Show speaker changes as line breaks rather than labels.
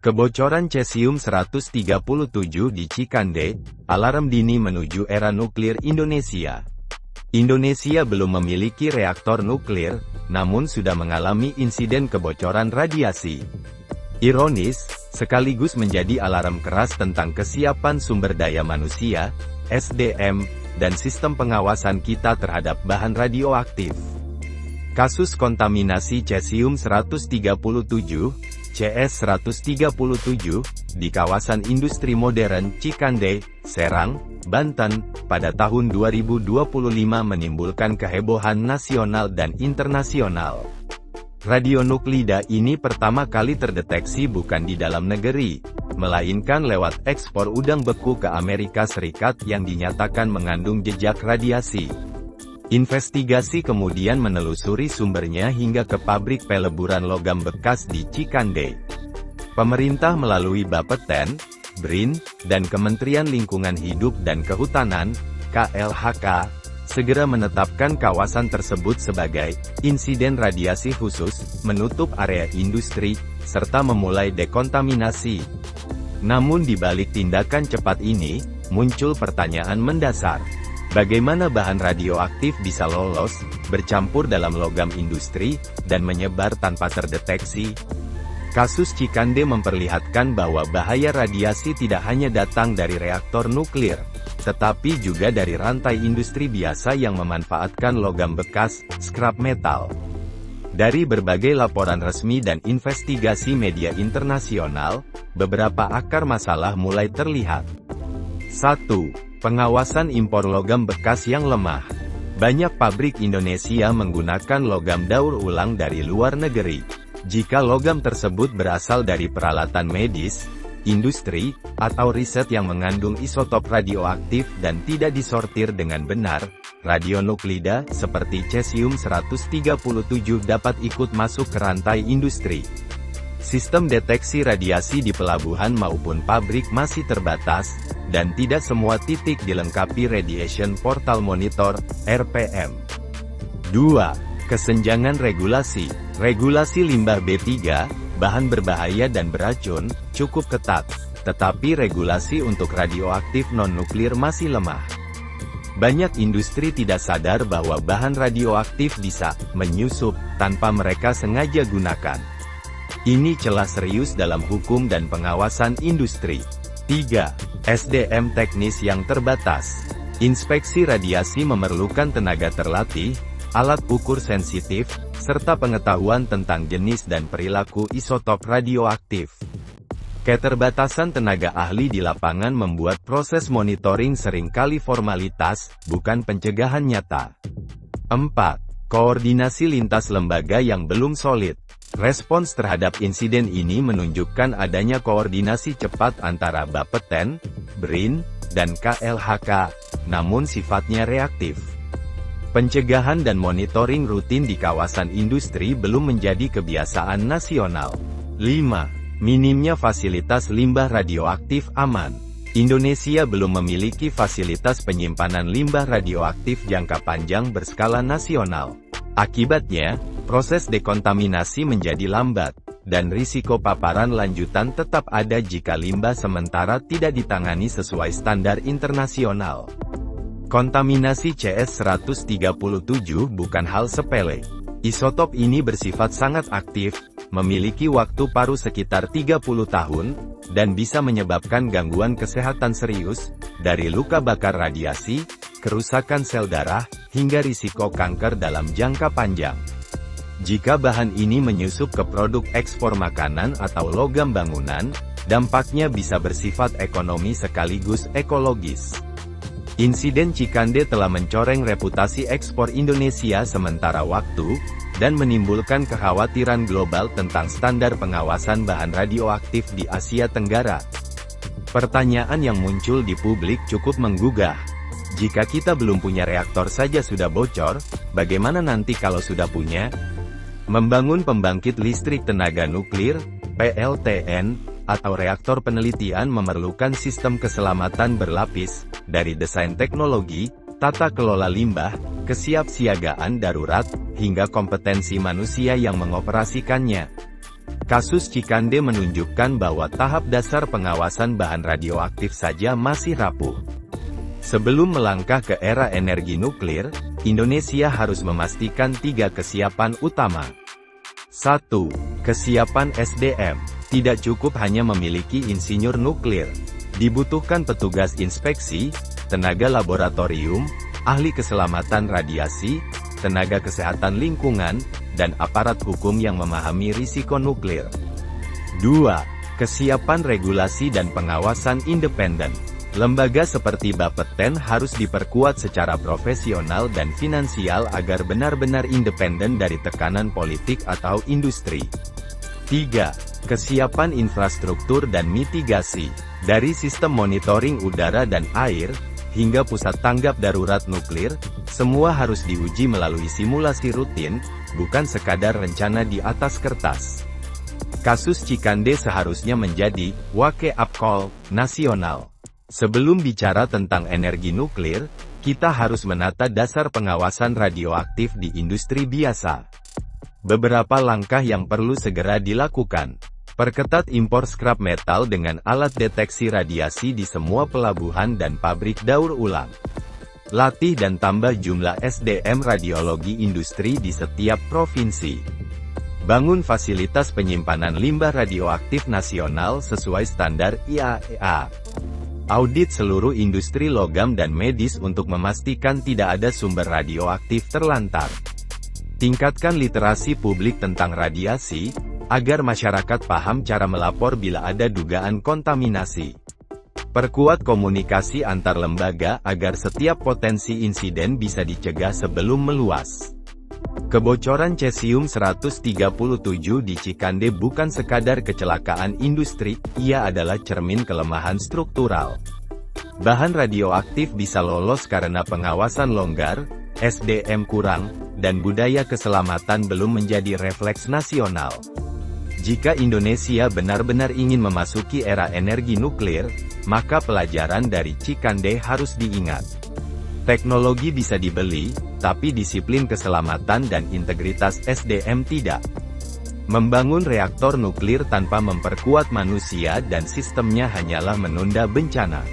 Kebocoran cesium-137 di Cikande, alarm dini menuju era nuklir Indonesia. Indonesia belum memiliki reaktor nuklir, namun sudah mengalami insiden kebocoran radiasi. Ironis, sekaligus menjadi alarm keras tentang kesiapan sumber daya manusia, SDM, dan sistem pengawasan kita terhadap bahan radioaktif. Kasus kontaminasi cesium-137, CS-137, di kawasan industri modern Cikande, Serang, Banten, pada tahun 2025 menimbulkan kehebohan nasional dan internasional. Radionuklida ini pertama kali terdeteksi bukan di dalam negeri, melainkan lewat ekspor udang beku ke Amerika Serikat yang dinyatakan mengandung jejak radiasi. Investigasi kemudian menelusuri sumbernya hingga ke pabrik peleburan logam bekas di Cikande. Pemerintah melalui Bapeten, BRIN, dan Kementerian Lingkungan Hidup dan Kehutanan, KLHK, segera menetapkan kawasan tersebut sebagai insiden radiasi khusus, menutup area industri, serta memulai dekontaminasi. Namun di balik tindakan cepat ini, muncul pertanyaan mendasar. Bagaimana bahan radioaktif bisa lolos, bercampur dalam logam industri, dan menyebar tanpa terdeteksi? Kasus Cikande memperlihatkan bahwa bahaya radiasi tidak hanya datang dari reaktor nuklir, tetapi juga dari rantai industri biasa yang memanfaatkan logam bekas, scrap metal. Dari berbagai laporan resmi dan investigasi media internasional, beberapa akar masalah mulai terlihat. 1. Pengawasan impor logam bekas yang lemah. Banyak pabrik Indonesia menggunakan logam daur ulang dari luar negeri. Jika logam tersebut berasal dari peralatan medis, industri, atau riset yang mengandung isotop radioaktif dan tidak disortir dengan benar, radionuklida, seperti cesium-137 dapat ikut masuk ke rantai industri. Sistem deteksi radiasi di pelabuhan maupun pabrik masih terbatas, dan tidak semua titik dilengkapi Radiation Portal Monitor, RPM. 2. Kesenjangan regulasi. Regulasi limbah B3, bahan berbahaya dan beracun, cukup ketat, tetapi regulasi untuk radioaktif non-nuklir masih lemah. Banyak industri tidak sadar bahwa bahan radioaktif bisa menyusup tanpa mereka sengaja gunakan. Ini celah serius dalam hukum dan pengawasan industri. 3. SDM teknis yang terbatas. Inspeksi radiasi memerlukan tenaga terlatih, alat ukur sensitif, serta pengetahuan tentang jenis dan perilaku isotop radioaktif. Keterbatasan tenaga ahli di lapangan membuat proses monitoring seringkali formalitas, bukan pencegahan nyata. 4. Koordinasi lintas lembaga yang belum solid. Respons terhadap insiden ini menunjukkan adanya koordinasi cepat antara Bapeten, BRIN, dan KLHK, namun sifatnya reaktif. Pencegahan dan monitoring rutin di kawasan industri belum menjadi kebiasaan nasional. 5. Minimnya fasilitas limbah radioaktif aman. Indonesia belum memiliki fasilitas penyimpanan limbah radioaktif jangka panjang berskala nasional. Akibatnya, proses dekontaminasi menjadi lambat, dan risiko paparan lanjutan tetap ada jika limbah sementara tidak ditangani sesuai standar internasional. Kontaminasi CS-137 bukan hal sepele. Isotop ini bersifat sangat aktif, memiliki waktu paruh sekitar 30 tahun, dan bisa menyebabkan gangguan kesehatan serius, dari luka bakar radiasi, kerusakan sel darah, hingga risiko kanker dalam jangka panjang. Jika bahan ini menyusup ke produk ekspor makanan atau logam bangunan, dampaknya bisa bersifat ekonomi sekaligus ekologis. Insiden Cikande telah mencoreng reputasi ekspor Indonesia sementara waktu, dan menimbulkan kekhawatiran global tentang standar pengawasan bahan radioaktif di Asia Tenggara. Pertanyaan yang muncul di publik cukup menggugah. Jika kita belum punya reaktor saja sudah bocor, bagaimana nanti kalau sudah punya? Membangun pembangkit listrik tenaga nuklir, PLTN, atau reaktor penelitian memerlukan sistem keselamatan berlapis, dari desain teknologi, tata kelola limbah, kesiapsiagaan darurat, hingga kompetensi manusia yang mengoperasikannya. Kasus Cikande menunjukkan bahwa tahap dasar pengawasan bahan radioaktif saja masih rapuh. Sebelum melangkah ke era energi nuklir, Indonesia harus memastikan 3 kesiapan utama. 1. Kesiapan SDM. Tidak cukup hanya memiliki insinyur nuklir. Dibutuhkan petugas inspeksi, tenaga laboratorium, ahli keselamatan radiasi, tenaga kesehatan lingkungan, dan aparat hukum yang memahami risiko nuklir. 2. Kesiapan regulasi dan pengawasan independen. Lembaga seperti Bapeten harus diperkuat secara profesional dan finansial agar benar-benar independen dari tekanan politik atau industri. 3. Kesiapan infrastruktur dan mitigasi. Dari sistem monitoring udara dan air, hingga pusat tanggap darurat nuklir, semua harus diuji melalui simulasi rutin, bukan sekadar rencana di atas kertas. Kasus Cikande seharusnya menjadi wake-up call nasional. Sebelum bicara tentang energi nuklir, kita harus menata dasar pengawasan radioaktif di industri biasa. Beberapa langkah yang perlu segera dilakukan. Perketat impor scrap metal dengan alat deteksi radiasi di semua pelabuhan dan pabrik daur ulang. Latih dan tambah jumlah SDM radiologi industri di setiap provinsi. Bangun fasilitas penyimpanan limbah radioaktif nasional sesuai standar IAEA. Audit seluruh industri logam dan medis untuk memastikan tidak ada sumber radioaktif terlantar. Tingkatkan literasi publik tentang radiasi, agar masyarakat paham cara melapor bila ada dugaan kontaminasi. Perkuat komunikasi antar lembaga agar setiap potensi insiden bisa dicegah sebelum meluas. Kebocoran cesium-137 di Cikande bukan sekadar kecelakaan industri, ia adalah cermin kelemahan struktural. Bahan radioaktif bisa lolos karena pengawasan longgar, SDM kurang, dan budaya keselamatan belum menjadi refleks nasional. Jika Indonesia benar-benar ingin memasuki era energi nuklir, maka pelajaran dari Cikande harus diingat. Teknologi bisa dibeli, tapi disiplin keselamatan dan integritas SDM tidak. Membangun reaktor nuklir tanpa memperkuat manusia dan sistemnya hanyalah menunda bencana.